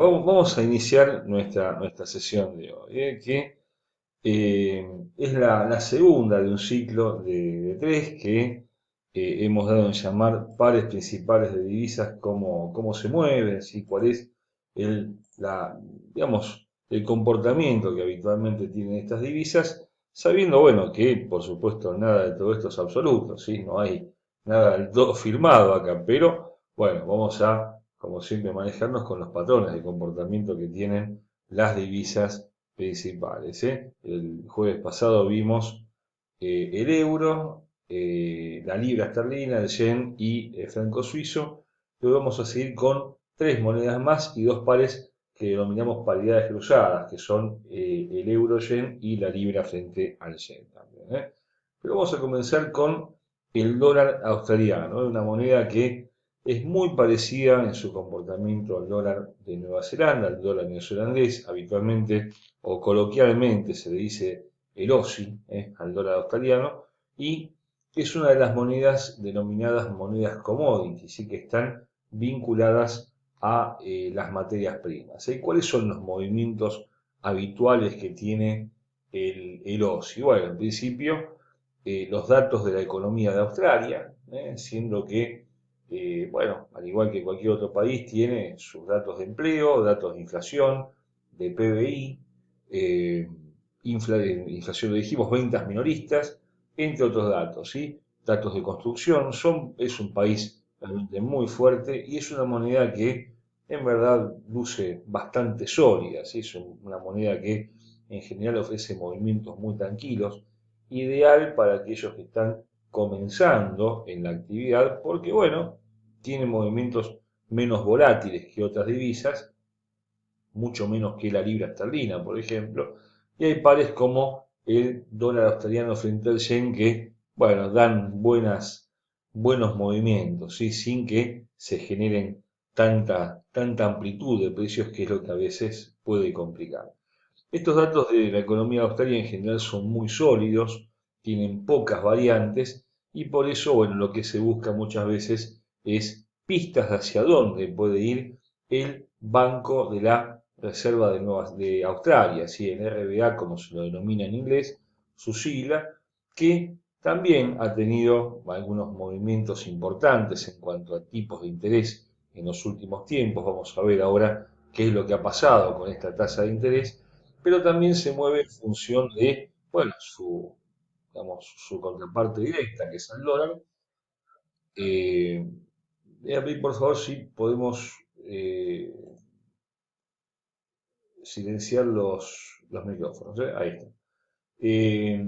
Vamos a iniciar nuestra sesión de hoy, que es la segunda de un ciclo de tres que hemos dado en llamar pares principales de divisas, cómo se mueven, ¿sí? Cuál es digamos, el comportamiento que habitualmente tienen estas divisas, sabiendo, bueno, que por supuesto nada de todo esto es absoluto, ¿sí? No hay nada del todo firmado acá, pero bueno, vamos a, como siempre, manejarnos con los patrones de comportamiento que tienen las divisas principales, ¿eh? El jueves pasado vimos el euro, la libra esterlina, el yen y el franco suizo. Hoy vamos a seguir con tres monedas más y dos pares que denominamos paridades cruzadas, que son el euro-yen y la libra frente al yen también, ¿eh? Pero vamos a comenzar con el dólar australiano, ¿eh? Una moneda que es muy parecida en su comportamiento al dólar de Nueva Zelanda, al dólar neozelandés. Habitualmente o coloquialmente se le dice el Aussie, al dólar australiano, y es una de las monedas denominadas monedas commodities, ¿sí? Que están vinculadas a las materias primas, ¿eh? ¿Cuáles son los movimientos habituales que tiene el Aussie? Bueno, en principio, los datos de la economía de Australia, siendo que, bueno, al igual que cualquier otro país, tiene sus datos de empleo, datos de inflación, de PBI, eh, inflación, lo dijimos, ventas minoristas, entre otros datos, ¿sí? Datos de construcción, es un país realmente muy fuerte y es una moneda que en verdad luce bastante sólida, ¿sí? Es una moneda que en general ofrece movimientos muy tranquilos, ideal para aquellos que están comenzando en la actividad, porque bueno, tiene movimientos menos volátiles que otras divisas, mucho menos que la libra esterlina, por ejemplo, y hay pares como el dólar australiano frente al yen que, bueno, dan buenos movimientos, ¿sí? Sin que se generen tanta amplitud de precios, que es lo que a veces puede complicar. Estos datos de la economía de Australia en general son muy sólidos, tienen pocas variantes y por eso, bueno, lo que se busca muchas veces es pistas hacia dónde puede ir el Banco de la Reserva de Australia, ¿sí? En RBA, como se lo denomina en inglés, su sigla, que también ha tenido algunos movimientos importantes en cuanto a tipos de interés en los últimos tiempos. Vamos a ver ahora qué es lo que ha pasado con esta tasa de interés, pero también se mueve en función de, bueno, digamos, su contraparte directa, que es el dólar. Eh, por favor, si podemos silenciar los micrófonos, ¿eh? Ahí está. Eh,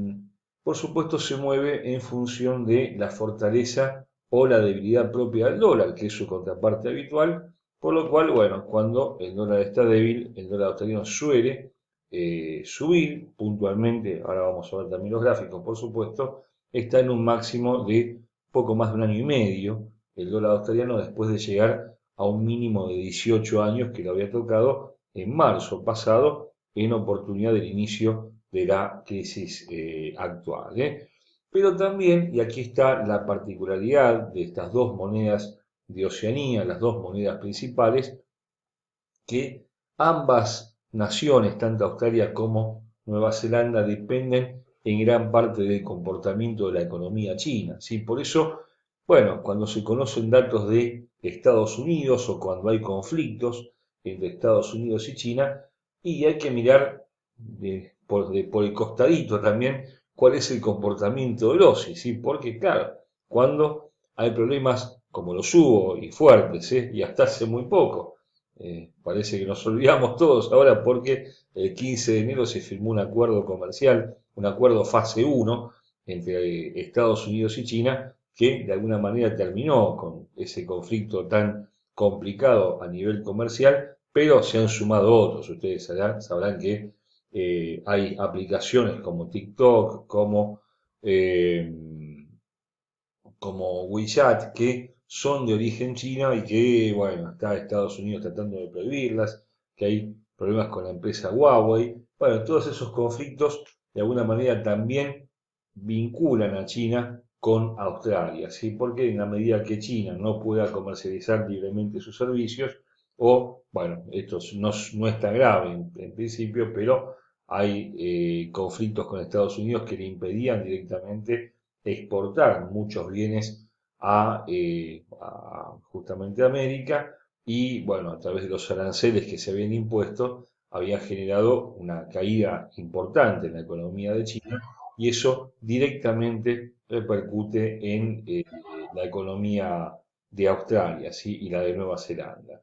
por supuesto, se mueve en función de la fortaleza o la debilidad propia del dólar, que es su contraparte habitual, por lo cual, bueno, cuando el dólar está débil, el dólar australiano suele subir puntualmente. Ahora vamos a ver también los gráficos, por supuesto. Está en un máximo de poco más de un año y medio el dólar australiano, después de llegar a un mínimo de 18 años que lo había tocado en marzo pasado, en oportunidad del inicio de la crisis actual, ¿eh? Pero también, y aquí está la particularidad de estas dos monedas de Oceanía, las dos monedas principales, que ambas naciones, tanto Australia como Nueva Zelanda, dependen en gran parte del comportamiento de la economía china, ¿sí? Por eso, bueno, cuando se conocen datos de Estados Unidos o cuando hay conflictos entre Estados Unidos y China, y hay que mirar por el costadito también cuál es el comportamiento del OSI, ¿sí? Porque claro, cuando hay problemas como los hubo y fuertes, ¿eh? Y hasta hace muy poco, parece que nos olvidamos todos ahora porque el 15 de enero se firmó un acuerdo comercial, un acuerdo fase uno entre Estados Unidos y China, que de alguna manera terminó con ese conflicto tan complicado a nivel comercial, pero se han sumado otros. Ustedes sabrán que hay aplicaciones como TikTok, eh, como WeChat, que son de origen chino y que, bueno, está Estados Unidos tratando de prohibirlas, que hay problemas con la empresa Huawei. Bueno, todos esos conflictos de alguna manera también vinculan a China con Australia, ¿sí? Porque en la medida que China no pueda comercializar libremente sus servicios o bueno, esto no es tan grave en principio, pero hay conflictos con Estados Unidos que le impedían directamente exportar muchos bienes a justamente América y bueno, a través de los aranceles que se habían impuesto, había generado una caída importante en la economía de China y eso directamente repercute en la economía de Australia, ¿sí? Y la de Nueva Zelanda.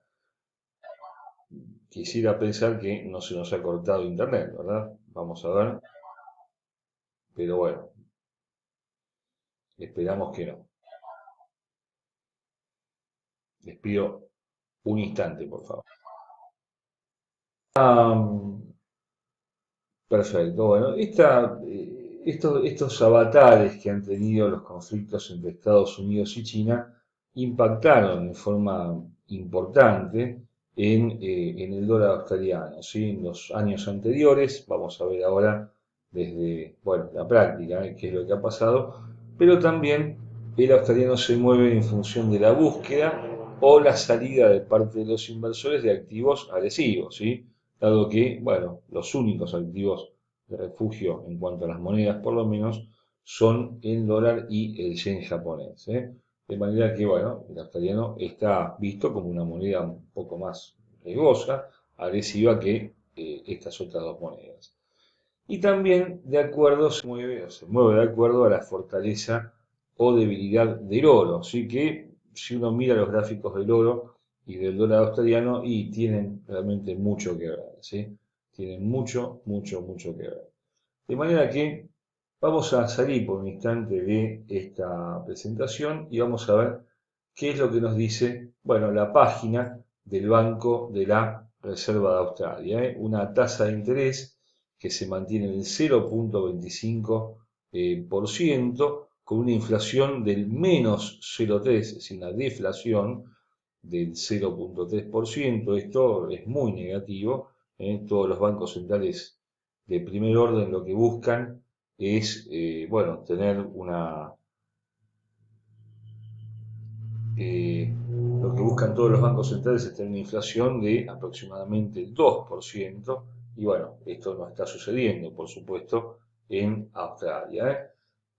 Quisiera pensar que no se nos ha cortado internet, ¿verdad? Vamos a ver, pero bueno, esperamos que no. Les pido un instante, por favor. Perfecto, bueno, estos avatares que han tenido los conflictos entre Estados Unidos y China impactaron de forma importante en el dólar australiano, ¿sí? En los años anteriores, vamos a ver ahora desde, bueno, la práctica, qué es lo que ha pasado, pero también el australiano se mueve en función de la búsqueda o la salida de parte de los inversores de activos agresivos, ¿sí? Dado que, bueno, los únicos activos de refugio en cuanto a las monedas, por lo menos, son el dólar y el yen japonés, ¿eh? De manera que, bueno, el australiano está visto como una moneda un poco más riesgosa, agresiva que estas otras dos monedas. Y también de acuerdo se mueve de acuerdo a la fortaleza o debilidad del oro. Así que si uno mira los gráficos del oro y del dólar australiano, y tienen realmente mucho que ver, ¿sí? Tienen mucho, mucho, mucho que ver. De manera que vamos a salir por un instante de esta presentación y vamos a ver qué es lo que nos dice, bueno, la página del Banco de la Reserva de Australia, ¿eh? Una tasa de interés que se mantiene en el 0,25%, con una inflación del menos 0,3, es decir, una deflación del 0,3%. Esto es muy negativo, ¿eh? Todos los bancos centrales de primer orden lo que buscan es, bueno, tener lo que buscan todos los bancos centrales es tener una inflación de aproximadamente el 2%, y bueno, esto no está sucediendo, por supuesto, en Australia, ¿eh?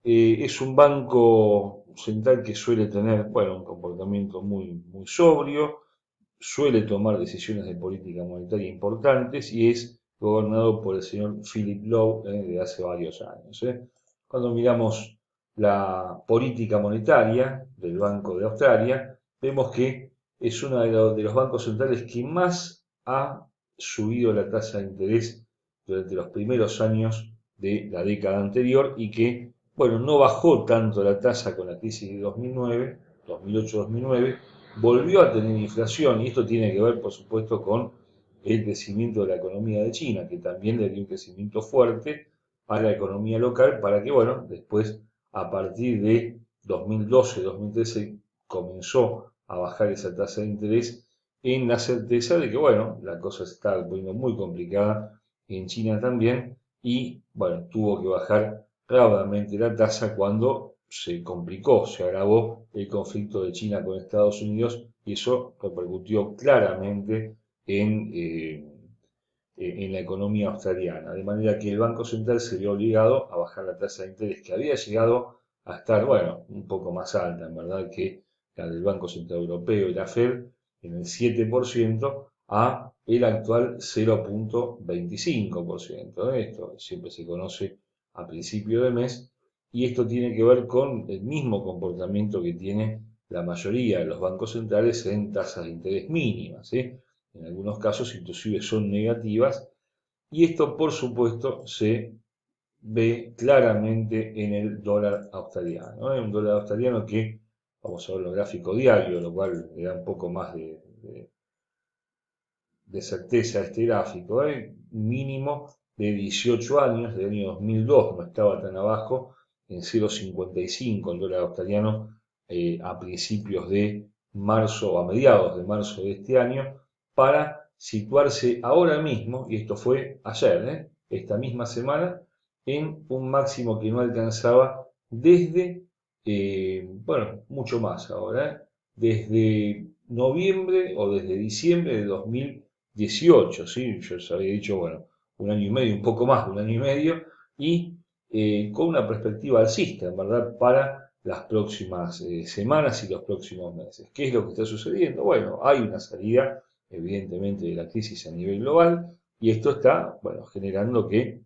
Es un banco central que suele tener, bueno, un comportamiento muy, muy sobrio, suele tomar decisiones de política monetaria importantes y es gobernado por el señor Philip Lowe de hace varios años. Cuando miramos la política monetaria del Banco de Australia, vemos que es uno de los bancos centrales que más ha subido la tasa de interés durante los primeros años de la década anterior y que, bueno, no bajó tanto la tasa con la crisis de 2009, 2008-2009, volvió a tener inflación y esto tiene que ver, por supuesto, con el crecimiento de la economía de China, que también le dio un crecimiento fuerte a la economía local para que, bueno, después, a partir de 2012-2013, comenzó a bajar esa tasa de interés en la certeza de que, bueno, la cosa se estaba poniendo muy complicada en China también y, bueno, tuvo que bajar rápidamente la tasa cuando se complicó, se agravó el conflicto de China con Estados Unidos y eso repercutió claramente en la economía australiana. De manera que el Banco Central se vio obligado a bajar la tasa de interés que había llegado a estar, bueno, un poco más alta, en verdad, que la del Banco Central Europeo y la Fed, en el 7%, a el actual 0,25%. Esto siempre se conoce a principio de mes y esto tiene que ver con el mismo comportamiento que tiene la mayoría de los bancos centrales en tasas de interés mínimas, ¿sí? En algunos casos inclusive son negativas y esto por supuesto se ve claramente en el dólar australiano, ¿eh? Un dólar australiano que, vamos a ver los gráficos diarios, lo cual le da un poco más de certeza a este gráfico, ¿eh? Mínimo de 18 años, del año 2002, no estaba tan abajo, en 0,55 el dólar australiano a principios de marzo o a mediados de marzo de este año, para situarse ahora mismo, y esto fue ayer, esta misma semana, en un máximo que no alcanzaba desde, bueno, mucho más ahora, desde noviembre o desde diciembre de 2018, ¿sí? Yo les había dicho, bueno, un año y medio, un poco más de un año y medio, y con una perspectiva alcista, en verdad, para las próximas semanas y los próximos meses. ¿Qué es lo que está sucediendo? Bueno, hay una salida, evidentemente, de la crisis a nivel global, y esto está, bueno, generando que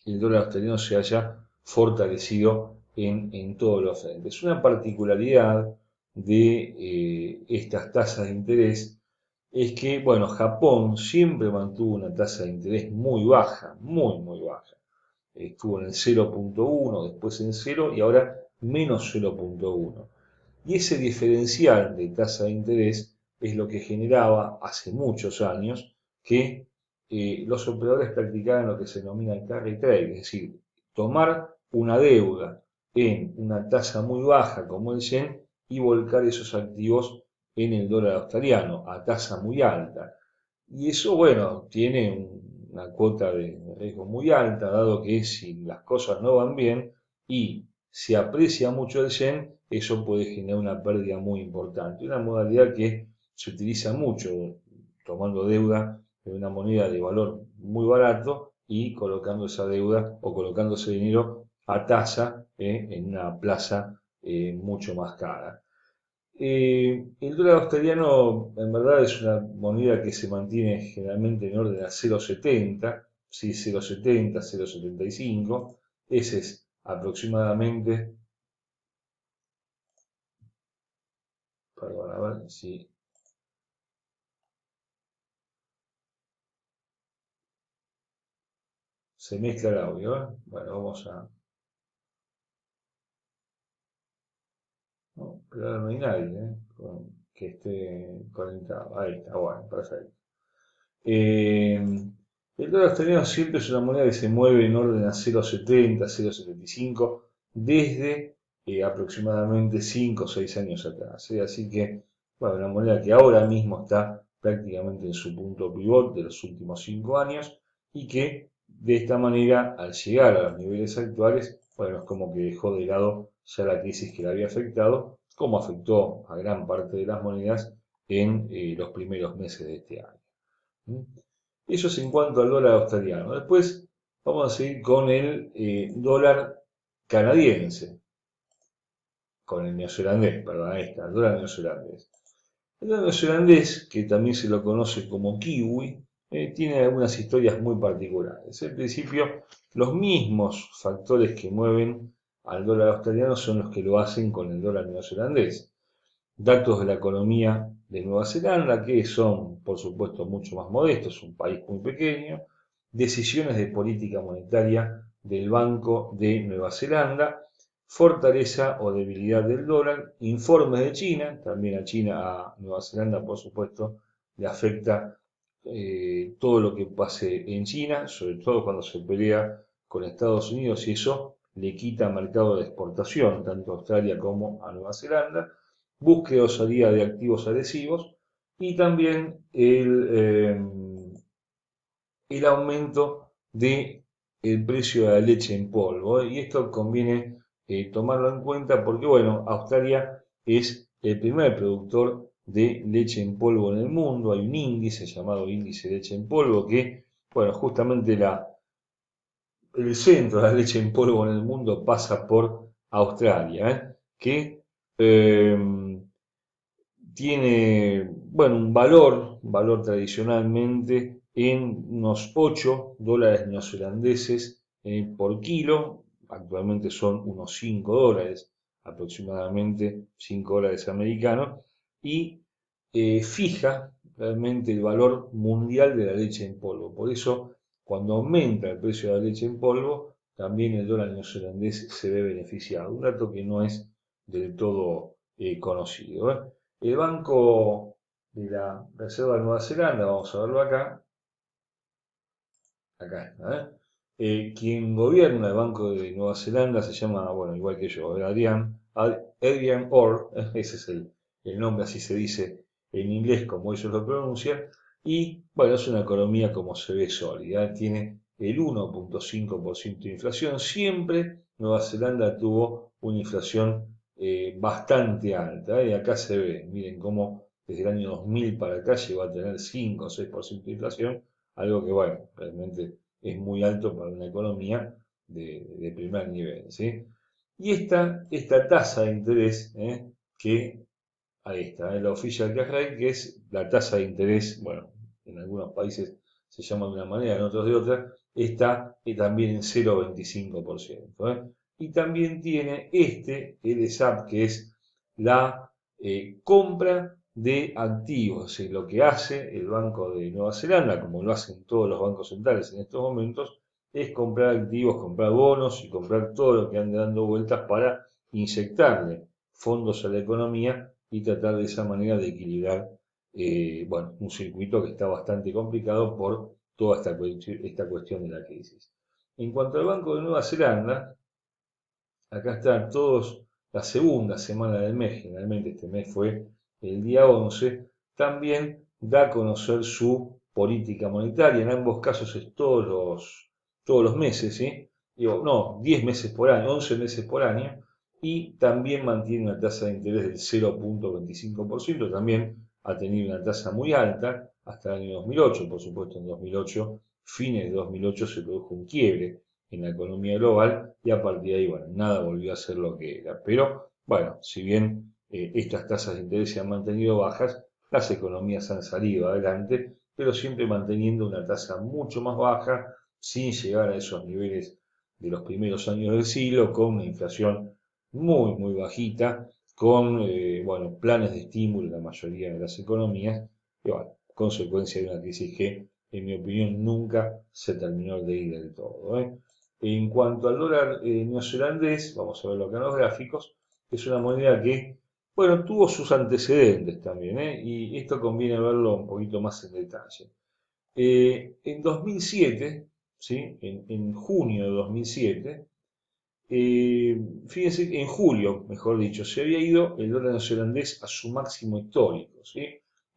el dólar australiano se haya fortalecido en todos los frentes. Una particularidad de estas tasas de interés es que, bueno, Japón siempre mantuvo una tasa de interés muy baja, muy baja. Estuvo en el 0,1, después en 0 y ahora menos 0,1. Y ese diferencial de tasa de interés es lo que generaba hace muchos años que los operadores practicaban lo que se denomina el carry trade, es decir, tomar una deuda en una tasa muy baja como el yen y volcar esos activos en el dólar australiano a tasa muy alta. Y eso, bueno, tiene una cuota de riesgo muy alta, dado que si las cosas no van bien y se aprecia mucho el yen, eso puede generar una pérdida muy importante. Una modalidad que se utiliza mucho, tomando deuda de una moneda de valor muy barato y colocando esa deuda o colocando ese dinero a tasa en una plaza mucho más cara. El dólar australiano en verdad es una moneda que se mantiene generalmente en orden a 0,70, sí, 0,70, 0,75. Ese es aproximadamente, perdón, a ver si se mezcla el audio, ¿eh? Bueno, vamos a... No, pero ahora no hay nadie, que esté conectado. Ahí está, bueno, perfecto. Eh, el dólar australiano siempre es una moneda que se mueve en orden a 0,70, 0,75 desde aproximadamente 5 o 6 años atrás. Así que, bueno, una moneda que ahora mismo está prácticamente en su punto pivot de los últimos 5 años y que de esta manera, al llegar a los niveles actuales, bueno, es como que dejó de lado ya la crisis que la había afectado, como afectó a gran parte de las monedas en los primeros meses de este año. ¿Mm? Eso es en cuanto al dólar australiano. Después vamos a seguir con el dólar canadiense, con el neozelandés, perdón, ahí está, el dólar neozelandés. El dólar neozelandés, que también se lo conoce como kiwi, tiene algunas historias muy particulares. En principio, los mismos factores que mueven al dólar australiano son los que lo hacen con el dólar neozelandés. Datos de la economía de Nueva Zelanda, que son, por supuesto, mucho más modestos, es un país muy pequeño, decisiones de política monetaria del Banco de Nueva Zelanda, fortaleza o debilidad del dólar, informes de China, también a China, a Nueva Zelanda, por supuesto, le afecta todo lo que pase en China, sobre todo cuando se pelea con Estados Unidos y eso le quita mercado de exportación, tanto a Australia como a Nueva Zelanda, búsqueda o salida de activos agresivos y también el aumento del precio de la leche en polvo. Y esto conviene tomarlo en cuenta porque, bueno, Australia es el primer productor de leche en polvo en el mundo. Hay un índice llamado índice de leche en polvo que, bueno, justamente el centro de la leche en polvo en el mundo pasa por Australia, que eh, tiene, bueno, un valor tradicionalmente en unos 8 dólares neozelandeses por kilo, actualmente son unos 5 dólares, aproximadamente 5 dólares americanos, y fija realmente el valor mundial de la leche en polvo. Por eso, cuando aumenta el precio de la leche en polvo, también el dólar neozelandés se ve beneficiado, un dato que no es del todo conocido. El Banco de la Reserva de Nueva Zelanda, vamos a verlo acá, acá está, quien gobierna el Banco de Nueva Zelanda se llama, bueno, igual que yo, Adrian Orr, ese es el nombre, así se dice en inglés, como ellos lo pronuncian, y bueno, es una economía como se ve sólida, tiene el 1,5% de inflación, siempre Nueva Zelanda tuvo una inflación bastante alta, y acá se ve, miren cómo desde el año 2000 para acá llegó a tener 5 o 6% de inflación, algo que, bueno, realmente es muy alto para una economía de primer nivel, ¿sí? Y esta tasa de interés, que ahí está, la official cash rate, que es la tasa de interés, bueno, en algunos países se llama de una manera, en otros de otra, está también en 0,25%. Y también tiene el ESAP, que es la compra de activos, es decir, lo que hace el Banco de Nueva Zelanda, como lo hacen todos los bancos centrales en estos momentos, es comprar activos, comprar bonos y comprar todo lo que ande dando vueltas para inyectarle fondos a la economía y tratar de esa manera de equilibrar, bueno, un circuito que está bastante complicado por toda esta cuestión de la crisis. En cuanto al Banco de Nueva Zelanda, acá están todos la segunda semana del mes, generalmente este mes fue el día 11, también da a conocer su política monetaria, en ambos casos es todos los meses, ¿sí? Digo, no, 10 meses por año, 11 meses por año, y también mantiene una tasa de interés del 0,25%, también ha tenido una tasa muy alta hasta el año 2008, por supuesto en 2008, fines de 2008 se produjo un quiebre en la economía global y a partir de ahí, bueno, nada volvió a ser lo que era. Pero, bueno, si bien estas tasas de interés se han mantenido bajas, las economías han salido adelante, pero siempre manteniendo una tasa mucho más baja, sin llegar a esos niveles de los primeros años del siglo, con una inflación muy, muy bajita, con, bueno, planes de estímulo en la mayoría de las economías, y bueno, consecuencia de una crisis que, en mi opinión, nunca se terminó de ir del todo. En cuanto al dólar neozelandés, vamos a verlo acá en los gráficos, es una moneda que, bueno, tuvo sus antecedentes también, y esto conviene verlo un poquito más en detalle. En 2007, ¿sí? En junio de 2007, fíjense que en julio, mejor dicho, se había ido el dólar neozelandés a su máximo histórico, ¿sí?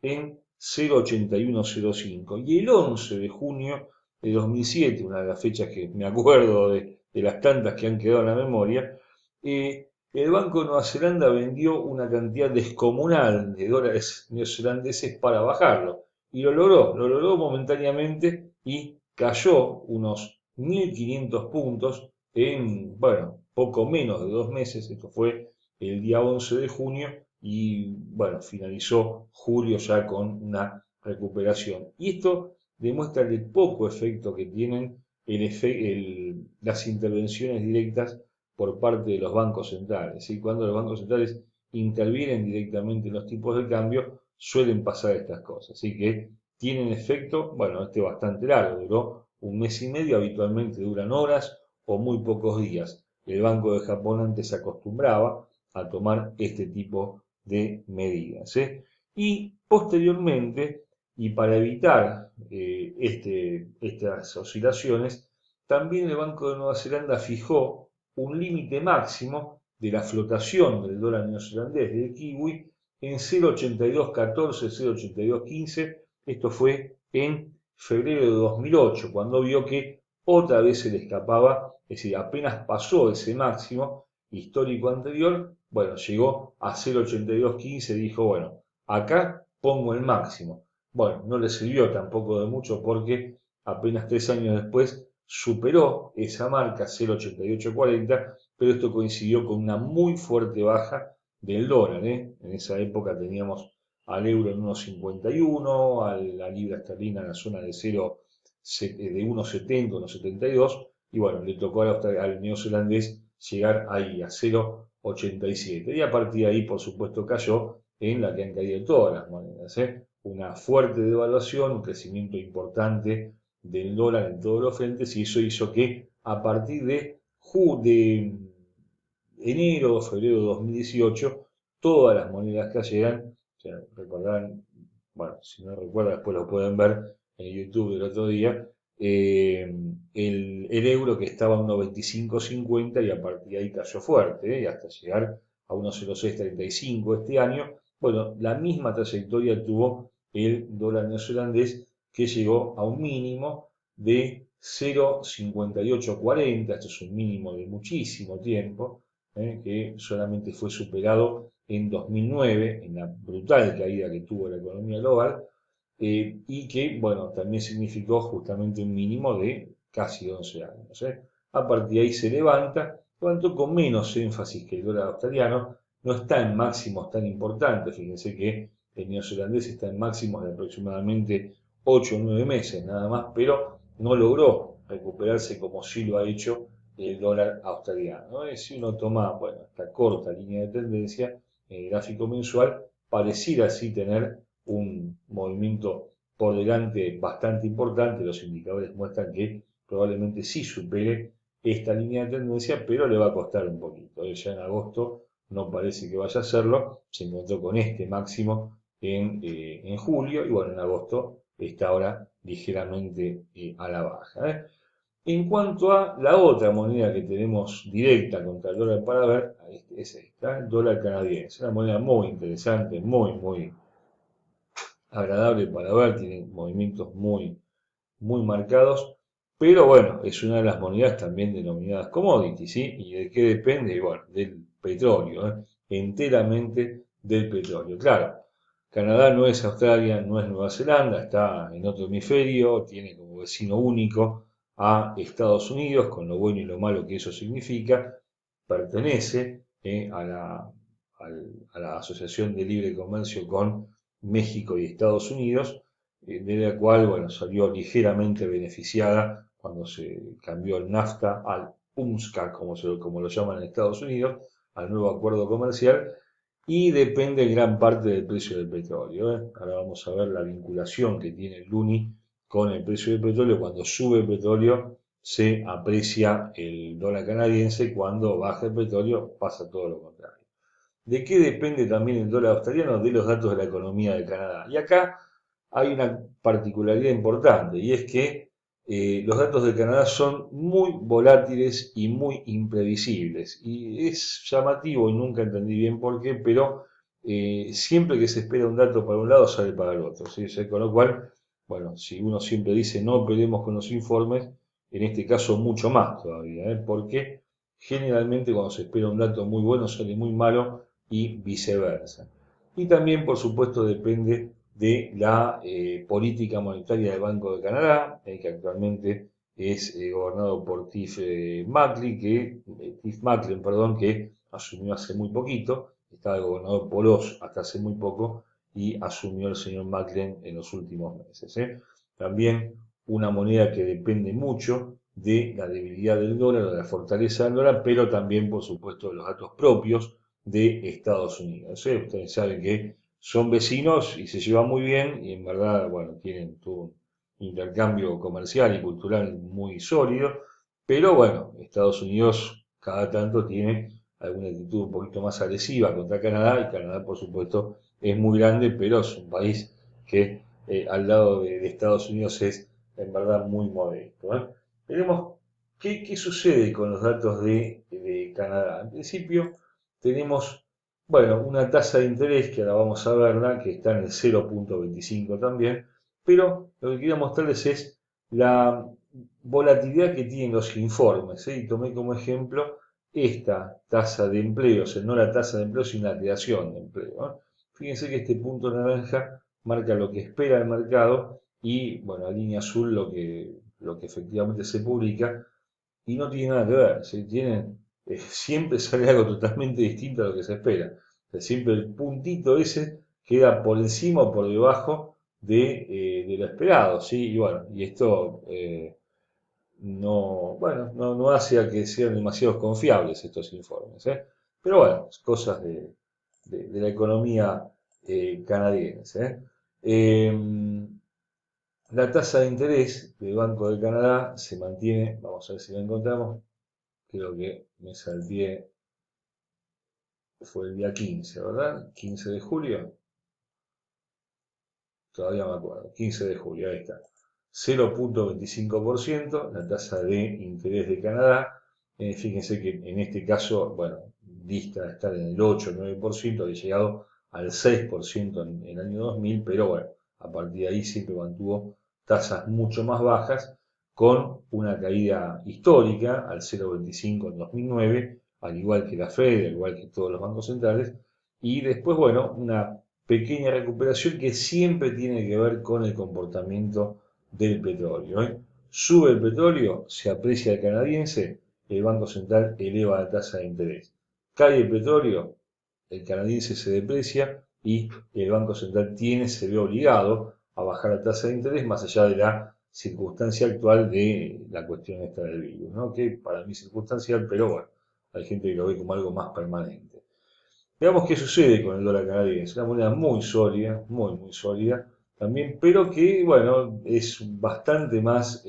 En 0,8105. Y el 11 de junio de 2007, una de las fechas que me acuerdo de las tantas que han quedado en la memoria, el Banco de Nueva Zelanda vendió una cantidad descomunal de dólares neozelandeses para bajarlo. Y lo logró momentáneamente y cayó unos 1.500 puntos en, bueno, poco menos de 2 meses. Esto fue el día 11 de junio y, bueno, finalizó julio ya con una recuperación. Y esto demuestra el poco efecto que tienen las intervenciones directas por parte de los bancos centrales. ¿Sí? Cuando los bancos centrales intervienen directamente en los tipos de cambio, suelen pasar estas cosas. Así que tienen efecto, bueno, este bastante largo, duró un mes y medio, habitualmente duran horas o muy pocos días. El Banco de Japón antes acostumbraba a tomar este tipo de medidas. Y posteriormente, y para evitar estas oscilaciones, también el Banco de Nueva Zelanda fijó un límite máximo de la flotación del dólar neozelandés del kiwi en 0,8214, 0,8215. Esto fue en febrero de 2008, cuando vio que otra vez se le escapaba, es decir, apenas pasó ese máximo histórico anterior, bueno, llegó a 0,8215 y dijo, bueno, acá pongo el máximo. Bueno, no le sirvió tampoco de mucho porque apenas 3 años después superó esa marca 0,8840, pero esto coincidió con una muy fuerte baja del dólar. En esa época teníamos al euro en 1,51, a la libra esterlina en la zona de 0, de 1,70, 1,72, y bueno, le tocó al neozelandés llegar ahí a 0,87. Y a partir de ahí, por supuesto, cayó en la que han caído todas las monedas. Una fuerte devaluación, un crecimiento importante del dólar en todos los frentes, y eso hizo que a partir de enero o febrero de 2018 todas las monedas cayeran. O sea, recordarán, bueno, si no recuerdan, después lo pueden ver en YouTube del otro día, el euro que estaba a 1,2550 y a partir de ahí cayó fuerte, y hasta llegar a 1,0635 este año. Bueno, la misma trayectoria tuvo el dólar neozelandés, que llegó a un mínimo de 0,5840. Esto es un mínimo de muchísimo tiempo, que solamente fue superado en 2009, en la brutal caída que tuvo la economía global, y que, bueno, también significó justamente un mínimo de casi 11 años. A partir de ahí se levanta, cuanto con menos énfasis que el dólar australiano, no está en máximos tan importantes. Fíjense que el neozelandés está en máximos de aproximadamente 8 o 9 meses nada más, pero no logró recuperarse como sí lo ha hecho el dólar australiano. Si uno toma, bueno, esta corta línea de tendencia en el gráfico mensual, pareciera así tener un movimiento por delante bastante importante. Los indicadores muestran que probablemente sí supere esta línea de tendencia, pero le va a costar un poquito. Ya en agosto no parece que vaya a hacerlo. Se encontró con este máximo en julio y bueno, en agosto está ahora ligeramente a la baja. En cuanto a la otra moneda que tenemos directa contra el dólar para ver, es esta, el dólar canadiense. Una moneda muy interesante, muy agradable para ver, tiene movimientos muy marcados, pero bueno, es una de las monedas también denominadas commodities, ¿sí? ¿Y de qué depende? Bueno, del petróleo, enteramente del petróleo. Claro, Canadá no es Australia, no es Nueva Zelanda, está en otro hemisferio, tiene como vecino único a Estados Unidos, con lo bueno y lo malo que eso significa, pertenece a la Asociación de Libre Comercio con México y Estados Unidos, de la cual, bueno, salió ligeramente beneficiada cuando se cambió el NAFTA al UNSCA, como lo llaman en Estados Unidos, al nuevo acuerdo comercial, y depende en gran parte del precio del petróleo. Ahora vamos a ver la vinculación que tiene el Luni con el precio del petróleo. Cuando sube el petróleo se aprecia el dólar canadiense, cuando baja el petróleo pasa todo lo contrario. ¿De qué depende también el dólar australiano? De los datos de la economía de Canadá. Y acá hay una particularidad importante, y es que los datos de Canadá son muy volátiles y muy imprevisibles. Y es llamativo, y nunca entendí bien por qué, pero siempre que se espera un dato para un lado sale para el otro. ¿Sí? Con lo cual, bueno, si uno siempre dice no peleemos con los informes, en este caso mucho más todavía, porque generalmente cuando se espera un dato muy bueno sale muy malo y viceversa. Y también, por supuesto, depende de la política monetaria del Banco de Canadá, que actualmente es gobernado por Tiff Macklem, perdón, que asumió hace muy poquito, estaba el gobernador Polos hasta hace muy poco y asumió el señor Macklem en los últimos meses. También una moneda que depende mucho de la debilidad del dólar, de la fortaleza del dólar, pero también, por supuesto, de los datos propios de Estados Unidos. Ustedes saben que son vecinos y se llevan muy bien y en verdad, bueno, tienen todo un intercambio comercial y cultural muy sólido, pero bueno, Estados Unidos cada tanto tiene alguna actitud un poquito más agresiva contra Canadá y Canadá, por supuesto, es muy grande, pero es un país que al lado de Estados Unidos es en verdad muy modesto. Veremos qué sucede con los datos de Canadá. En principio tenemos, bueno, una tasa de interés que ahora vamos a verla, que está en el 0,25 también, pero lo que quería mostrarles es la volatilidad que tienen los informes. Y tomé como ejemplo esta tasa de empleo, o sea, no la tasa de empleo, sino la creación de empleo. Fíjense que este punto naranja marca lo que espera el mercado y, bueno, la línea azul lo que efectivamente se publica y no tiene nada que ver. ¿Sí? Siempre sale algo totalmente distinto a lo que se espera. O sea, siempre el puntito ese queda por encima o por debajo de lo esperado. ¿Sí? Y bueno, y esto no hace a que sean demasiado confiables estos informes. Pero bueno, cosas de la economía canadiense. La tasa de interés del Banco de Canadá se mantiene, vamos a ver si la encontramos, creo que me salté, fue el día 15, ¿verdad? 15 de julio, todavía me acuerdo, 15 de julio, ahí está. 0,25% la tasa de interés de Canadá. Fíjense que en este caso, bueno, dista de estar en el 8 o 9%, había llegado al 6% en el año 2000, pero bueno, a partir de ahí siempre mantuvo tasas mucho más bajas, con una caída histórica al 0,25 en 2009, al igual que la Fed, al igual que todos los bancos centrales, y después, bueno, una pequeña recuperación que siempre tiene que ver con el comportamiento del petróleo, ¿eh? Sube el petróleo, se aprecia el canadiense, el Banco Central eleva la tasa de interés. Cae el petróleo, el canadiense se deprecia y el Banco Central se ve obligado a bajar la tasa de interés más allá de la circunstancia actual de la cuestión esta del virus, ¿no? Que para mí es circunstancial, pero bueno, hay gente que lo ve como algo más permanente. Veamos qué sucede con el dólar canadiense, una moneda muy sólida, muy sólida también, pero que, bueno, es bastante más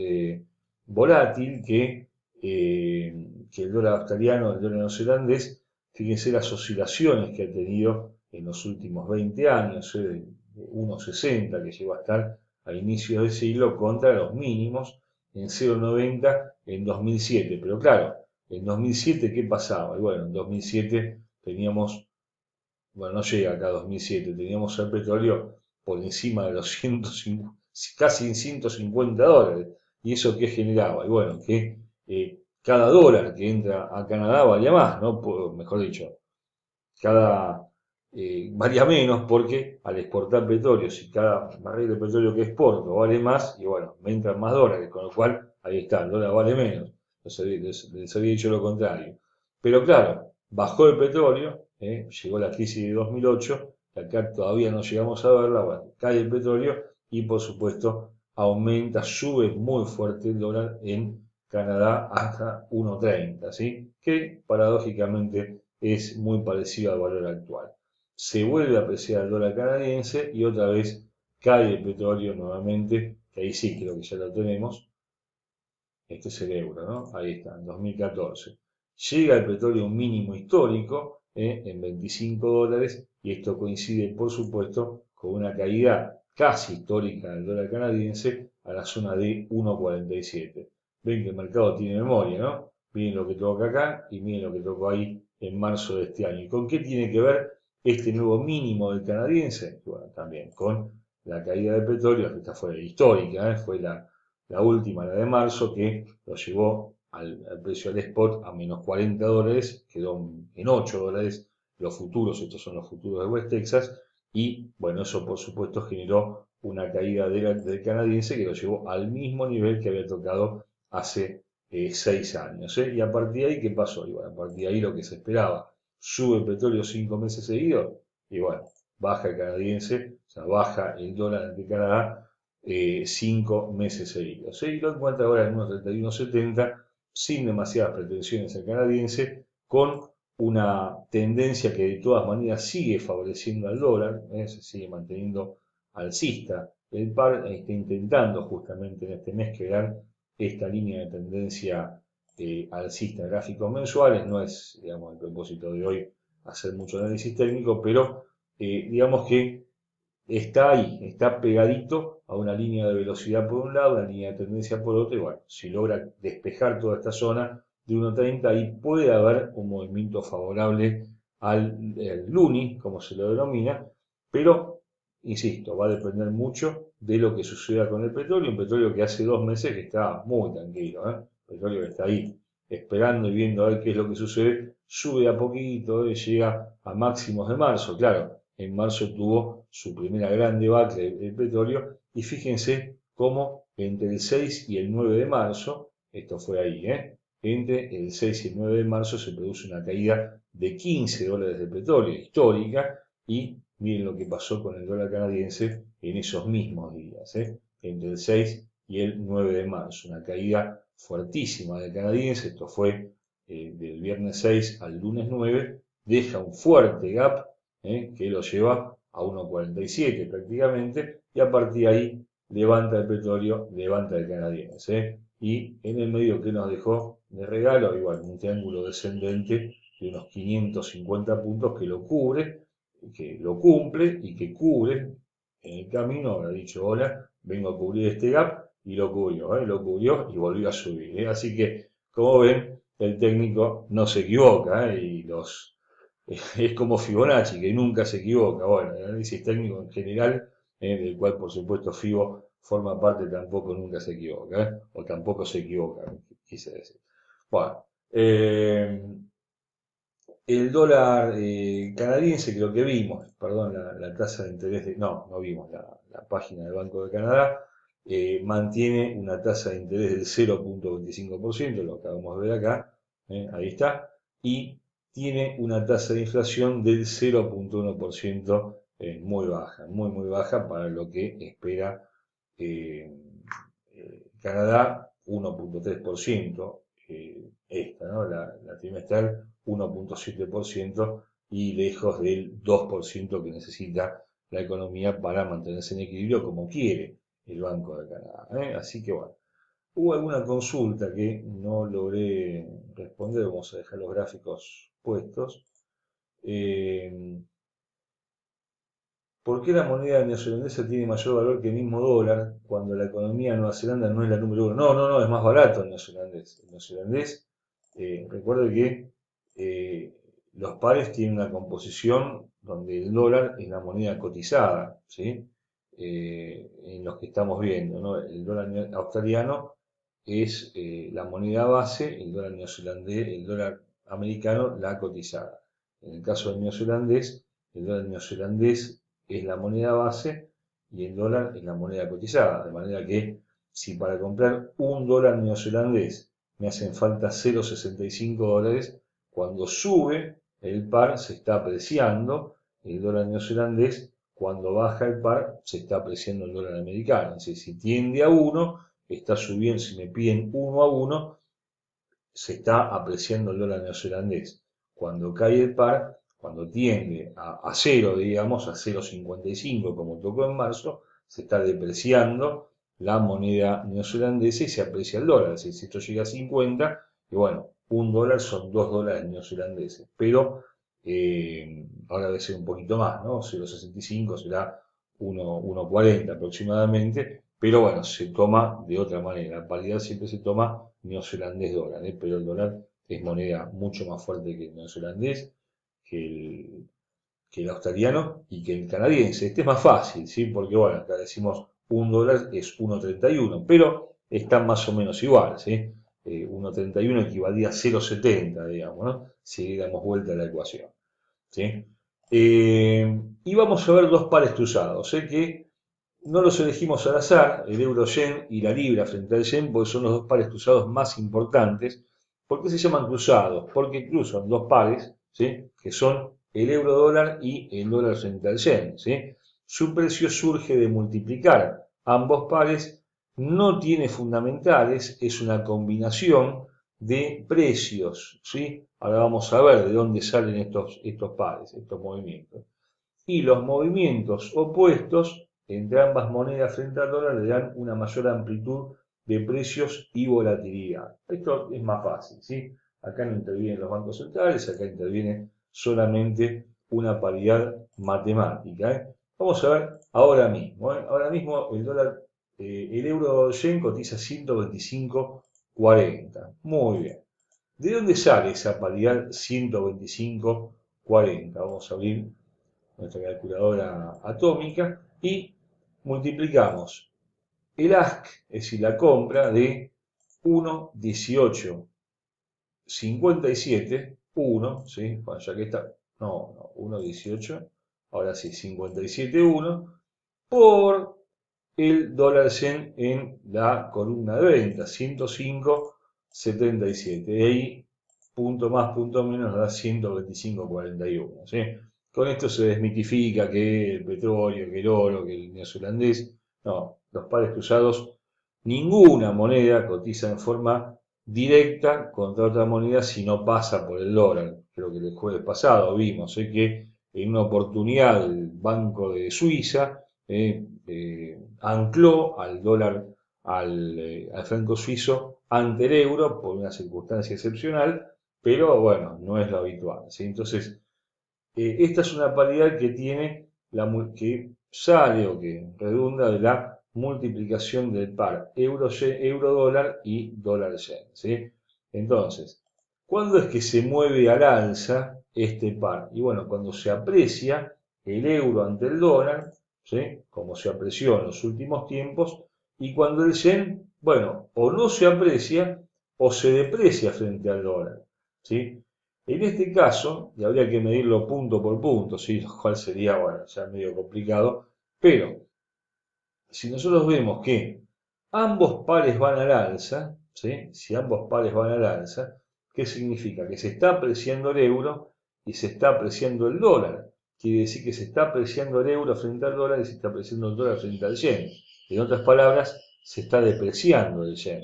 volátil que el dólar australiano, el dólar neozelandés. Fíjense las oscilaciones que ha tenido en los últimos 20 años, de 1,60 que llegó a estar a inicios del siglo contra los mínimos en 0,90 en 2007. Pero claro, en 2007, ¿qué pasaba? Y bueno, en 2007 teníamos, bueno, no llega acá a 2007, teníamos el petróleo por encima de los 150, casi en $150. ¿Y eso qué generaba? Y bueno, que cada dólar que entra a Canadá valía más, ¿no? Mejor dicho, cada varía menos porque al exportar petróleo, si cada barril de petróleo que exporto vale más, y bueno, me entran más dólares, con lo cual ahí está, el dólar vale menos. Les había dicho lo contrario. Pero claro, bajó el petróleo, llegó la crisis de 2008, que acá todavía no llegamos a verla, bueno, cae el petróleo y por supuesto aumenta, sube muy fuerte el dólar en Canadá hasta 1,30, ¿sí? Que paradójicamente es muy parecido al valor actual. Se vuelve a apreciar el dólar canadiense y otra vez cae el petróleo nuevamente, que ahí sí creo que ya lo tenemos. Este es el euro, ¿no? Ahí está, en 2014. Llega el petróleo a un mínimo histórico, en $25, y esto coincide, por supuesto, con una caída casi histórica del dólar canadiense a la zona de 1,47. Ven que el mercado tiene memoria, ¿no? Miren lo que toca acá y miren lo que tocó ahí en marzo de este año. ¿Y con qué tiene que ver este nuevo mínimo del canadiense? Bueno, también con la caída del petróleo, esta fue histórica, fue la última, la de marzo, que lo llevó al precio del spot a menos $40, quedó en $8 los futuros, estos son los futuros de West Texas, y bueno, eso por supuesto generó una caída del canadiense que lo llevó al mismo nivel que había tocado hace 6 años. Y a partir de ahí, ¿qué pasó? Y bueno, a partir de ahí lo que se esperaba, sube el petróleo 5 meses seguidos, y bueno, baja el canadiense, o sea, baja el dólar de Canadá 5 meses seguidos. Y lo encuentra ahora en 1,3170, sin demasiadas pretensiones el canadiense, con una tendencia que de todas maneras sigue favoreciendo al dólar, se sigue manteniendo alcista. El par está intentando justamente en este mes crear esta línea de tendencia alcista en gráficos mensuales. No es, digamos, el propósito de hoy hacer mucho análisis técnico, pero digamos que está ahí, está pegadito a una línea de velocidad por un lado, una línea de tendencia por otro, y bueno, si logra despejar toda esta zona de 1,30, ahí puede haber un movimiento favorable al Luni, como se lo denomina, pero, insisto, va a depender mucho de lo que suceda con el petróleo, un petróleo que hace 2 meses que está muy tranquilo, petróleo que está ahí esperando y viendo a ver qué es lo que sucede, sube a poquito, llega a máximos de marzo, claro, en marzo tuvo su primera gran debacle del petróleo y fíjense cómo entre el 6 y el 9 de marzo, esto fue ahí, entre el 6 y el 9 de marzo se produce una caída de $15 de petróleo histórica y miren lo que pasó con el dólar canadiense en esos mismos días, entre el 6 y el 9 de marzo, una caída fuertísima del canadiense, esto fue del viernes 6 al lunes 9, deja un fuerte gap que lo lleva a 1,47 prácticamente, y a partir de ahí levanta el petróleo, levanta el canadiense. Y en el medio que nos dejó de regalo, igual, un triángulo descendente de unos 550 puntos que lo cubre, que lo cumple y que cubre en el camino, habrá dicho hola, vengo a cubrir este gap, y lo cubrió y volvió a subir. Así que, como ven, el técnico no se equivoca, y es como Fibonacci, que nunca se equivoca. Bueno, el análisis técnico en general, del cual por supuesto Fibo forma parte, tampoco nunca se equivoca, o tampoco se equivoca, quise decir. Bueno, El dólar canadiense, creo que vimos, perdón, la tasa de interés no vimos la página del Banco de Canadá, mantiene una tasa de interés del 0,25%, lo acabamos de ver acá, ahí está, y tiene una tasa de inflación del 0,1%, muy baja, muy baja para lo que espera eh, Canadá, 1,3%, esta, ¿no? La trimestral 1,7% y lejos del 2% que necesita la economía para mantenerse en equilibrio como quiere el Banco de Canadá. Así que bueno, hubo alguna consulta que no logré responder, vamos a dejar los gráficos puestos. Eh, ¿Por qué la moneda neozelandesa tiene mayor valor que el mismo dólar cuando la economía de Nueva Zelanda no es la número uno? No, es más barato el neozelandés. El neozelandés, recuerde que los pares tienen una composición donde el dólar es la moneda cotizada, ¿sí? En los que estamos viendo, ¿no? El dólar australiano es la moneda base, el dólar neozelandés, el dólar americano, la cotizada. En el caso del neozelandés, el dólar neozelandés es la moneda base y el dólar es la moneda cotizada. De manera que si para comprar un dólar neozelandés me hacen falta 0,65 dólares, cuando sube el par se está apreciando el dólar neozelandés, cuando baja el par se está apreciando el dólar americano. Es decir, si tiende a 1, está subiendo, si me piden 1 a 1, se está apreciando el dólar neozelandés. Cuando cae el par, cuando tiende a 0, digamos, a 0,55 como tocó en marzo, se está depreciando la moneda neozelandesa y se aprecia el dólar. Es decir, si esto llega a 50, y bueno, un dólar son 2 dólares neozelandeses. Pero ahora debe ser un poquito más, ¿no? 0,65 será 1,40 aproximadamente. Pero bueno, se toma de otra manera. La paridad siempre se toma neozelandés dólar, pero el dólar es moneda mucho más fuerte que el neozelandés, que el australiano y que el canadiense. Este es más fácil, ¿sí? Porque bueno, acá decimos un dólar es 1,31, pero están más o menos igual, ¿sí? 1,31 equivalía a 0,70, digamos, ¿no? Si le damos vuelta a la ecuación, ¿sí? Y vamos a ver dos pares cruzados, ¿sí? Que no los elegimos al azar, el euro-yen y la libra frente al yen, porque son los dos pares cruzados más importantes. ¿Por qué se llaman cruzados? Porque cruzan dos pares, ¿sí? Que son el euro-dólar y el dólar frente al yen, ¿sí? Su precio surge de multiplicar ambos pares, no tiene fundamentales, es una combinación de precios, ¿sí? Ahora vamos a ver de dónde salen estos pares, estos movimientos. Y los movimientos opuestos entre ambas monedas frente al dólar le dan una mayor amplitud de precios y volatilidad. Esto es más fácil, ¿sí? Acá no intervienen los bancos centrales, acá interviene solamente una paridad matemática, ¿eh? Vamos a ver ahora mismo, ¿eh? Ahora mismo el dólar, el euro yen cotiza 125,40. Muy bien. ¿De dónde sale esa paridad 125,40? Vamos a abrir nuestra calculadora atómica y multiplicamos el ask, es decir, la compra de 1,1857, 1, ¿sí? Bueno, ya que está, no, 1,18, ahora sí, 57,1, por el dólar yen en la columna de venta, 105,77. De ahí, punto más, punto menos, da 125,41, ¿sí? Con esto se desmitifica que el petróleo, que el oro, que el neozelandés, no, los pares cruzados, ninguna moneda cotiza en forma directa contra otra moneda si no pasa por el dólar. Creo que el jueves pasado vimos que en una oportunidad el Banco de Suiza ancló al dólar, al franco suizo ante el euro por una circunstancia excepcional, pero bueno, no es lo habitual, ¿sí? Entonces, esta es una paridad que tiene que sale o que redunda de la multiplicación del par euro-dólar y dólar-yen, ¿sí? Entonces, ¿cuándo es que se mueve al alza este par? Y bueno, cuando se aprecia el euro ante el dólar, ¿sí? Como se apreció en los últimos tiempos, y cuando el yen, bueno, o no se aprecia o se deprecia frente al dólar, ¿sí? En este caso, y habría que medirlo punto por punto, ¿sí? Lo cual sería, bueno, ya medio complicado, pero si nosotros vemos que ambos pares van al alza, ¿sí? Si ambos pares van al alza, ¿qué significa? Que se está apreciando el euro y se está apreciando el dólar. Quiere decir que se está apreciando el euro frente al dólar y se está apreciando el dólar frente al yen. En otras palabras, se está depreciando el yen.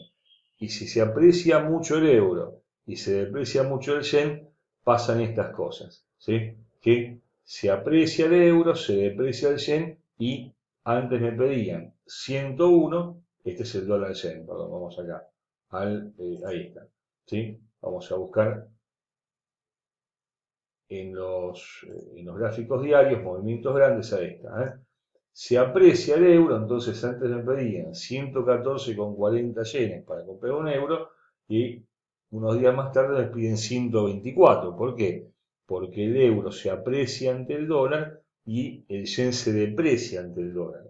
Y si se aprecia mucho el euro y se deprecia mucho el yen, pasan estas cosas, ¿sí? Que se aprecia el euro, se deprecia el yen y antes me pedían 101, este es el dólar yen, perdón, vamos acá, ahí está, ¿sí? Vamos a buscar en los gráficos diarios, movimientos grandes, ahí está, ¿eh? Se aprecia el euro, entonces antes me pedían 114,40 yenes para comprar un euro y unos días más tarde me piden 124. ¿Por qué? Porque el euro se aprecia ante el dólar y el yen se deprecia ante el dólar.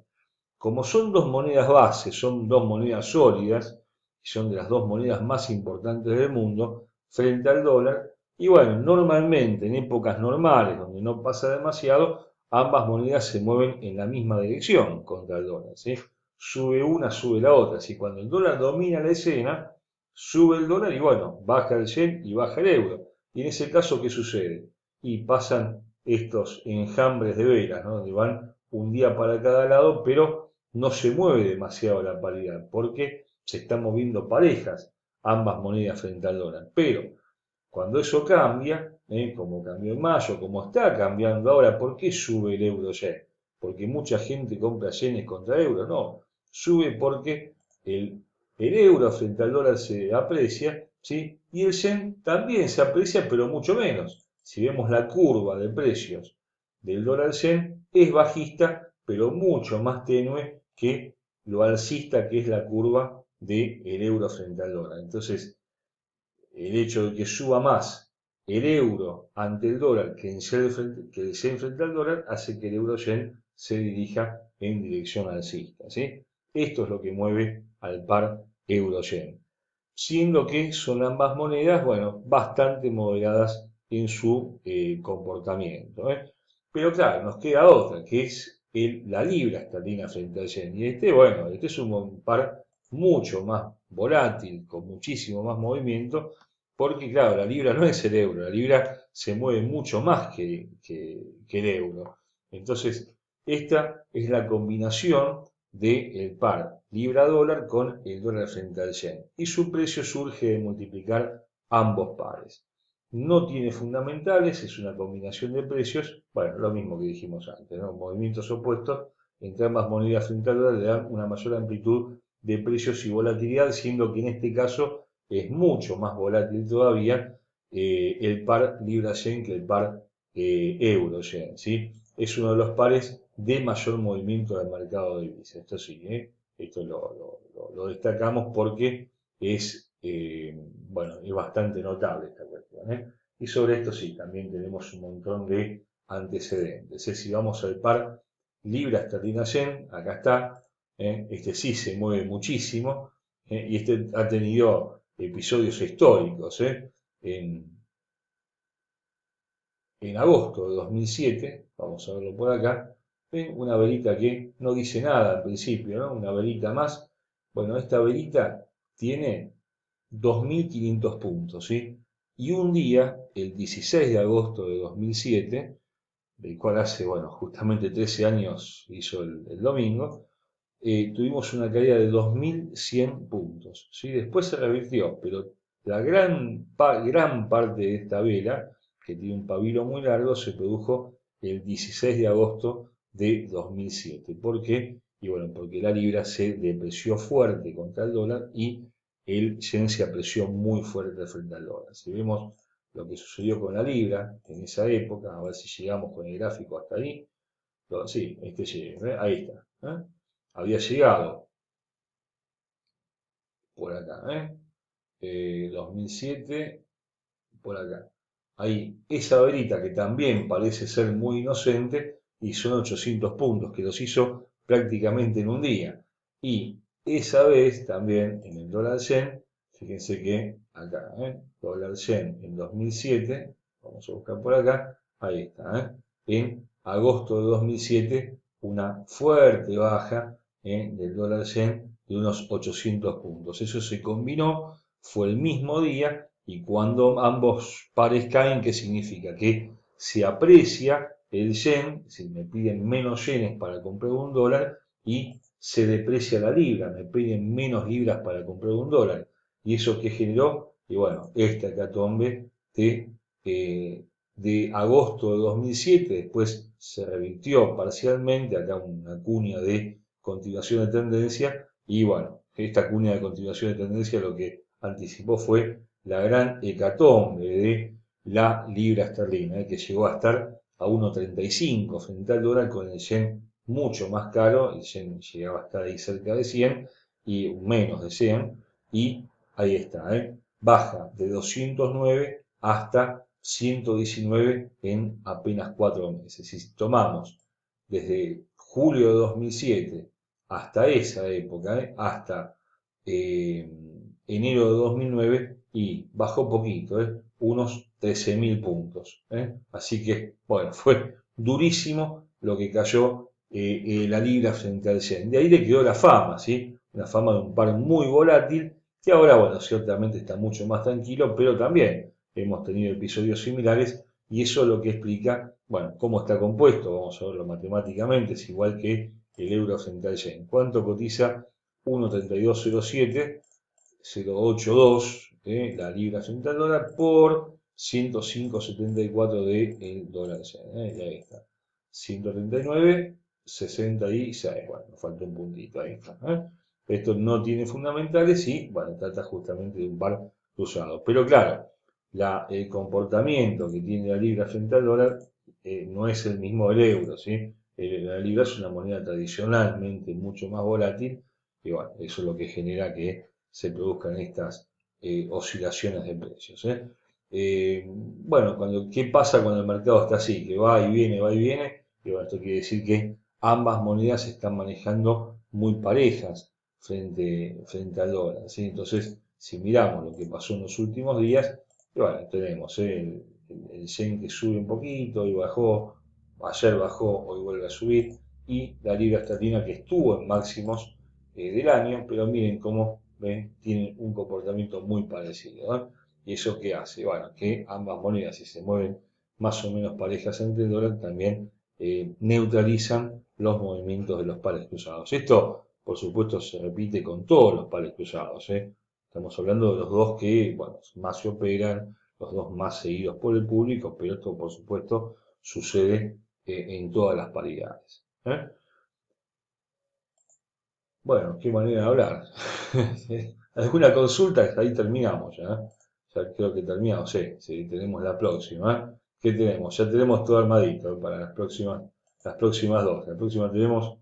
Como son dos monedas bases, son dos monedas sólidas, y son de las dos monedas más importantes del mundo, frente al dólar, y bueno, normalmente en épocas normales, donde no pasa demasiado, ambas monedas se mueven en la misma dirección contra el dólar, ¿sí? Sube una, sube la otra. Si cuando el dólar domina la escena, sube el dólar y bueno, baja el yen y baja el euro. Y en ese caso, ¿qué sucede? Y pasan estos enjambres de velas, ¿no? Donde van un día para cada lado, pero no se mueve demasiado la paridad, porque se están moviendo parejas ambas monedas frente al dólar. Pero cuando eso cambia, como cambió en mayo, como está cambiando ahora, ¿por qué sube el euro yen? Porque mucha gente compra yenes contra euro, no. Sube porque el euro frente al dólar se aprecia, ¿sí? Y el yen también se aprecia, pero mucho menos. Si vemos la curva de precios del dólar yen, es bajista, pero mucho más tenue que lo alcista que es la curva del euro frente al dólar. Entonces, el hecho de que suba más el euro ante el dólar que el yen frente al dólar hace que el euro yen se dirija en dirección alcista, ¿sí? Esto es lo que mueve al par euro yen, siendo que son ambas monedas, bueno, bastante moderadas en su comportamiento, ¿eh? Pero claro, nos queda otra, que es la libra esterlina frente al yen. Y bueno, este es un par mucho más volátil, con muchísimo más movimiento, porque claro, la libra no es el euro, la libra se mueve mucho más que el euro. Entonces, esta es la combinación del par libra-dólar con el dólar frente al yen. Y su precio surge de multiplicar ambos pares. No tiene fundamentales, es una combinación de precios, bueno, lo mismo que dijimos antes, ¿no? Movimientos opuestos entre ambas monedas frente al dólar le dan una mayor amplitud de precios y volatilidad, siendo que en este caso es mucho más volátil todavía el par libra-yen que el par euro-yen, ¿sí? Es uno de los pares de mayor movimiento del mercado de divisas. Esto sí, esto lo destacamos porque es, bueno, es bastante notable esta cuestión, ¿eh? Y sobre esto sí, también tenemos un montón de antecedentes. Si vamos al par libra esterlina yen, acá está, este sí se mueve muchísimo, y este ha tenido episodios históricos, en agosto de 2007, vamos a verlo por acá, una velita que no dice nada al principio, ¿no? Una velita más. Bueno, esta velita tiene 2.500 puntos, ¿sí? Y un día, el 16 de agosto de 2007, del cual hace, bueno, justamente 13 años hizo el domingo, tuvimos una caída de 2.100 puntos, ¿sí? Después se revirtió, pero la gran parte de esta vela, que tiene un pabilo muy largo, se produjo el 16 de agosto de 2007. ¿Por qué? Y bueno, porque la libra se depreció fuerte contra el dólar y el yen se apreció muy fuerte frente al dólar. Si vemos lo que sucedió con la libra en esa época, a ver si llegamos con el gráfico hasta ahí. Sí, este llega, ¿eh? Ahí está, ¿eh? Había llegado por acá, 2007, por acá. Ahí, esa verita que también parece ser muy inocente, y son 800 puntos, que los hizo prácticamente en un día. Y esa vez también en el dólar yen, fíjense que acá, dólar yen en 2007, vamos a buscar por acá, ahí está, en agosto de 2007, una fuerte baja del dólar yen de unos 800 puntos. Eso se combinó, fue el mismo día, y cuando ambos pares caen, ¿qué significa? Que se aprecia el yen, si me piden menos yenes para comprar un dólar, y se deprecia la libra, me piden menos libras para comprar un dólar. ¿Y eso qué generó? Y bueno, esta hecatombe de agosto de 2007, después se revirtió parcialmente, acá una cuña de continuación de tendencia, y bueno, esta cuña de continuación de tendencia lo que anticipó fue la gran hecatombe de la libra esterlina, que llegó a estar a 1,35 frente al dólar, con el yen mucho más caro, el yen llegaba a estar ahí cerca de 100 y menos de 100, y ahí está, baja de 209 hasta 119 en apenas 4 meses. Si tomamos desde julio de 2007 hasta esa época, hasta eh, enero de 2009, y bajó poquito, unos 13.000 puntos. Así que, bueno, fue durísimo lo que cayó la libra frente al yen. De ahí le quedó la fama, ¿sí? Una fama de un par muy volátil, que ahora, bueno, ciertamente está mucho más tranquilo, pero también hemos tenido episodios similares, y eso es lo que explica, bueno, cómo está compuesto. Vamos a verlo matemáticamente, es igual que el euro frente al yen. ¿Cuánto cotiza? 1,3207, 0,82, la libra frente al dólar, por 105,74 del dólar yen. Y ahí está. 139,66. Bueno, nos falta un puntito ahí. Esto no tiene fundamentales y, bueno, trata justamente de un par cruzado. Pero claro, el comportamiento que tiene la libra frente al dólar no es el mismo del euro, ¿sí? La libra es una moneda tradicionalmente mucho más volátil, y bueno, eso es lo que genera que se produzcan estas oscilaciones de precios. Bueno, ¿qué pasa cuando el mercado está así? Que va y viene, y bueno, esto quiere decir que ambas monedas se están manejando muy parejas frente al dólar, ¿sí? Entonces, si miramos lo que pasó en los últimos días, y bueno, tenemos el yen que sube un poquito y bajó, ayer bajó, hoy vuelve a subir, y la libra esterlina que estuvo en máximos del año, pero miren cómo ven, tienen un comportamiento muy parecido. ¿Y eso qué hace? Bueno, que ambas monedas, si se mueven más o menos parejas entre el dólar, también neutralizan los movimientos de los pares cruzados. Esto, por supuesto, se repite con todos los pares cruzados. Estamos hablando de los dos que, bueno, más se operan, los dos más seguidos por el público, pero esto, por supuesto, sucede en todas las paridades. Bueno, qué manera de hablar. ¿Alguna consulta? Ahí terminamos ya. Ya creo que terminamos. Sí, sí, tenemos la próxima. ¿Qué tenemos? Ya tenemos todo armadito para las próximas dos. La próxima tenemos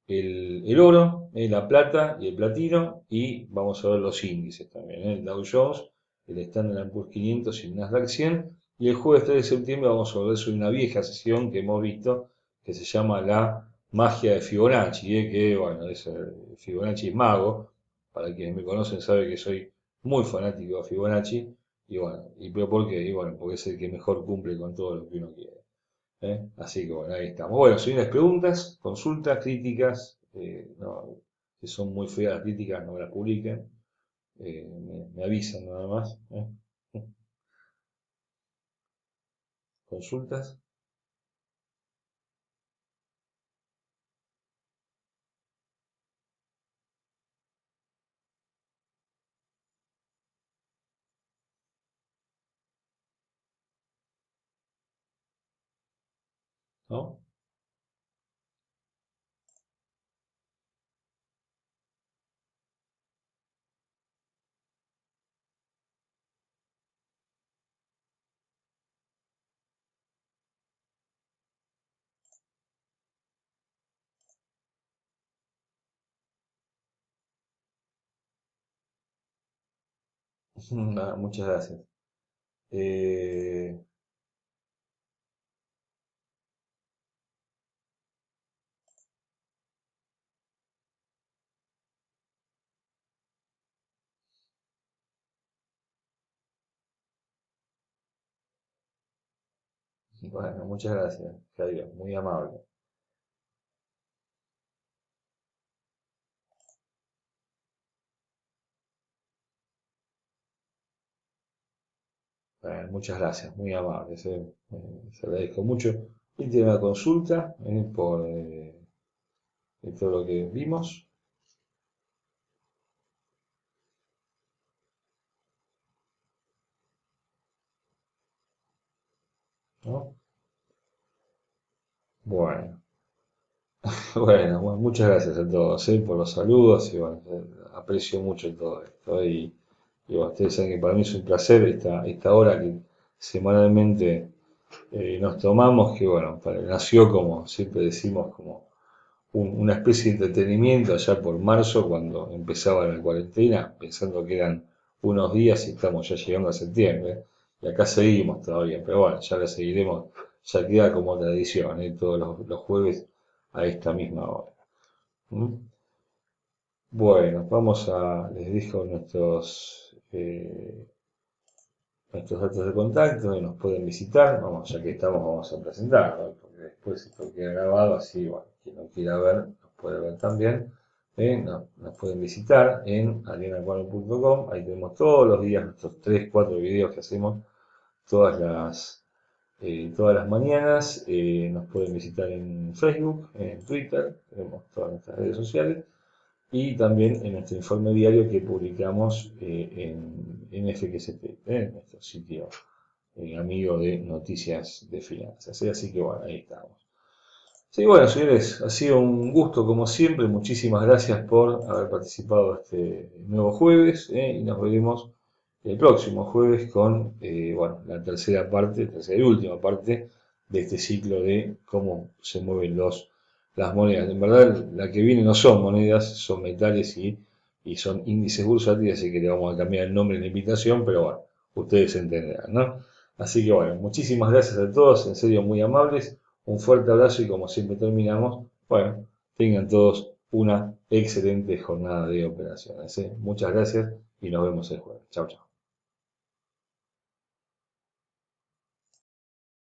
el oro, la plata y el platino. Y vamos a ver los índices también. El Dow Jones, el Standard Poor's 500 y el Nasdaq 100. Y el jueves 3 de septiembre vamos a ver sobre una vieja sesión que hemos visto, que se llama la magia de Fibonacci, que bueno, Fibonacci es mago. Para quienes me conocen saben que soy muy fanático de Fibonacci. Y bueno, pero ¿por qué? Y bueno, porque es el que mejor cumple con todo lo que uno quiere. Así que bueno, ahí estamos. Bueno, si tienes preguntas, consultas, críticas, no, si son muy feas las críticas, no las publiquen. Me avisan nada más. Consultas, ¿no? Muchas gracias. Eh, Bueno, muchas gracias, Javier, muy amable. Bueno, muchas gracias, muy amable, se agradezco mucho. Y tiene una consulta por de todo lo que vimos, ¿no? Bueno, bueno, muchas gracias a todos, por los saludos y bueno, aprecio mucho todo esto. Y bueno, ustedes saben que para mí es un placer esta hora que semanalmente nos tomamos, que bueno, nació como siempre decimos, como una especie de entretenimiento allá por marzo, cuando empezaba la cuarentena, pensando que eran unos días y estamos ya llegando a septiembre. Y acá seguimos todavía, pero bueno, ya la seguiremos, ya queda como tradición, todos los jueves a esta misma hora. ¿Mm? Bueno, les dejo nuestros datos de contacto y nos pueden visitar. Vamos, ya que estamos, vamos a presentarlo, porque después esto queda grabado, así, bueno, quien no quiera ver, nos puede ver también. Nos pueden visitar en alienacuario.com, ahí tenemos todos los días nuestros 3 4 videos que hacemos todas todas las mañanas. Nos pueden visitar en Facebook, en Twitter, tenemos todas nuestras redes sociales y también en nuestro informe diario que publicamos en FQST, en nuestro sitio amigo de noticias de finanzas. Así que bueno, ahí estamos. Sí, bueno, señores, ha sido un gusto como siempre. Muchísimas gracias por haber participado este nuevo jueves y nos veremos el próximo jueves con bueno, la tercera y última parte de este ciclo de cómo se mueven las monedas. En verdad, la que viene no son monedas, son metales y son índices bursátiles, así que le vamos a cambiar el nombre en la invitación, pero bueno, ustedes entenderán, ¿no? Así que bueno, muchísimas gracias a todos, en serio muy amables. Un fuerte abrazo y como siempre terminamos, bueno, tengan todos una excelente jornada de operaciones, ¿eh? Muchas gracias y nos vemos el jueves. Chao, chao.